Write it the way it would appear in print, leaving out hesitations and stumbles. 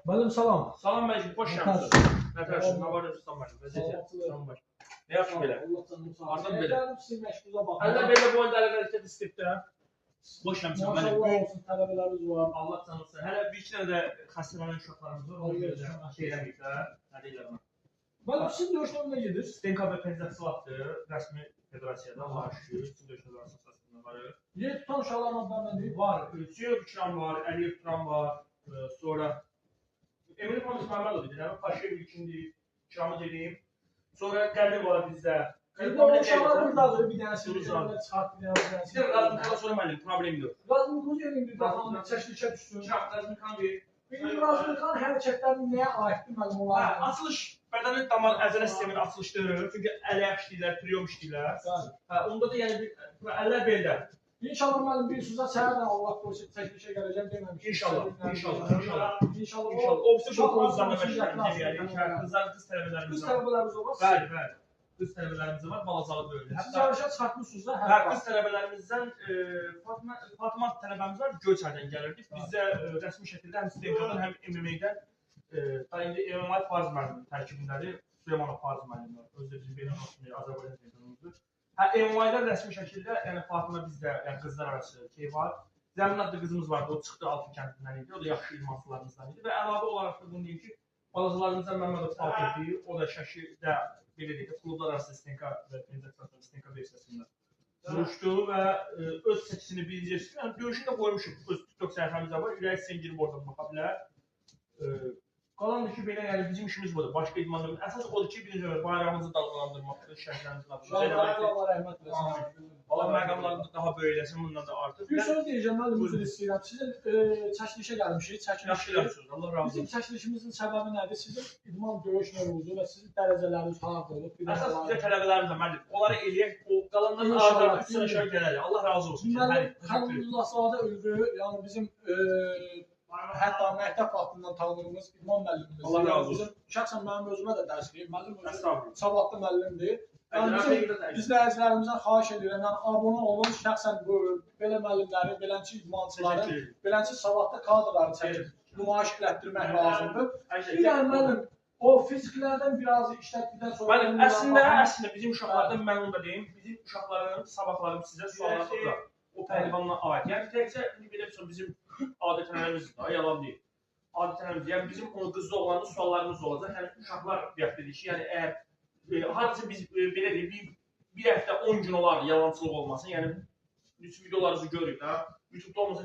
Müəllim salam. Salam mənim, xoş gəlmisiniz. Nətərsin, nə var Rüstam mənim, vəziyyət. Salam baş. Ne yapsın belə? Ardan belə. Əldə belə bu oyunda hərəkət istəyibdə. Boş gəlmisən mənim. Maşallah olsun, tələbələrimiz var. Allah canlısı. Hələ bir iki dənə də xəstələnən uşaqlarımız var. Onu görə də şey eləməyiblər. Nə deyirlər ona? Müəllim, sizin döyüşlər nə gedir? Stenka və Penzaksilatdır, rəsmi federasiyada. Allah şükür, sizin döyüş federasiyası əsasında var. Yer tutan uşaqların adlarından deyil. Var, Siyov Kiram var, Əliyev Turan var, sonra Emre Polis Məhəmmədov idi, nə? Paşev ilkindi, Kiramı dediyim. Sonra Qədir var bizdə. O uşaqlar buradadır, bir dənə sürücülərlə çıxart, bir dənə Bir də Razmikana sonra mənim, problem yox. Razmikon yerin bir baxımda çəkilişə düşsün. Razmikan deyil. Razmikan hərəkətləri nəyə aiddir müəllim olaraq? Açılış, bədəni damar əzələ sisteminin açılışdır. Çünki ələ işləyirlər, priyom işləyirlər. Onda da yəni əllər beldə. İnşallah müəllim bir sözə səhərlə Allah qorusun çəkilişə gələcəm deməmişəm. İnşallah. O bizim qrupumuzdan da məşğuliyət eləyək. Qız tələbələrimiz var. Qız tələbələrimiz var. Bəli. Qız tələbələrimiz var, balacalı böyüdü. Siz yarışa çıxartmışsınız da? Hə, qız tələbələrimizdən Fatıma tələbəmiz var, Göyçaydan gəlirdik. Bizdə rəsmi şəkildə həm Stenkadan, həm MMA-dən indi MMA Fariz müəllimi tərkibindədir. Süleymanov Fariz müəllimi var. Özü də bizim beynəlxalq Azərbaycan çempionumuzdur. Hə, MMA-da rəsmi şəkildə, yəni Fatıma bizdə, yəni qızlar arası şey var. Zəmin adlı qızımız vardı, o çıxdı Altı kəndindən idi. O da yaxşı idmançılarımızdan idi və əlavə olaraq da bunu deyim ki, balacalarımızdan Məmmədov Fatih idi. O da Şəkidə belə deyək, klublar arası Stenka və Penzaksilatın Stenka versiyasında vuruşdu və öz çəkisini biləcəksiniz. Yəni döyüşü də qoymuşuq. Öz TikTok səhifəmizdə var. Ürək sizin girib oradan baxa bilər. Qalandır ki, belə yəni bizim işimiz budur. Başqa idmanlarımız əsas odur ki, birinci olaraq bayrağımızı dalgalandırmaqdır, şəhərlərimizin adını. Allah rəhmət eləsin. Allah məqamlarını daha böyükləsin, bundan da artıq. Bir söz deyəcəm, müəllim üzr istəyirəm. Sizin çəkilişə gəlmişik, Yaxşı gəlmişsiniz, Allah razı olsun. Bizim çəkilişimizin səbəbi nədir? Sizin idman döyüş növuzu və sizin dərəcələriniz harada olub? Əsas bizə tələbələrimiz var, müəllim. Onları eləyək, o qalanların ardından 3 sənə aşağı gələrik. Allah razı olsun. Müəllim, Xəlilullahzadə Ülvi, yəni bizim hətta məktəb vaxtından tanıdığımız idman müəllimimiz. Allah razı olsun. Şəxsən mənim özümə də dərs verir. Müəllim özü savadlı müəllimdir. İzləyicilərimizdən xahiş edirəm, yəni abunə olun, şəxsən belə müəllimləri, beləncə idmançıları, beləncə savadlı kadrları çəkib nümayiş etdirmək lazımdır. Bir dənə müəllim, o fiziklərdən biraz işlətdikdən sonra... Müəllim, əslində bizim uşaqlardan mən onu da deyim, bizim uşaqların sabahlarım sizə sualları da o pəhlivanla aid. Yəni təkcə belə bizim adətənlərimiz də, yalan deyil. Adətənlərimiz, yəni bizim qızlı oğlanın suallarımız olacaq. Yəni uşaqlar dedik ki, yəni əgər hardasa biz belə deyək, bir həftə 10 gün olardı yalançılıq olmasın. Yəni bütün videolarınızı görürük də. YouTube-da olmasa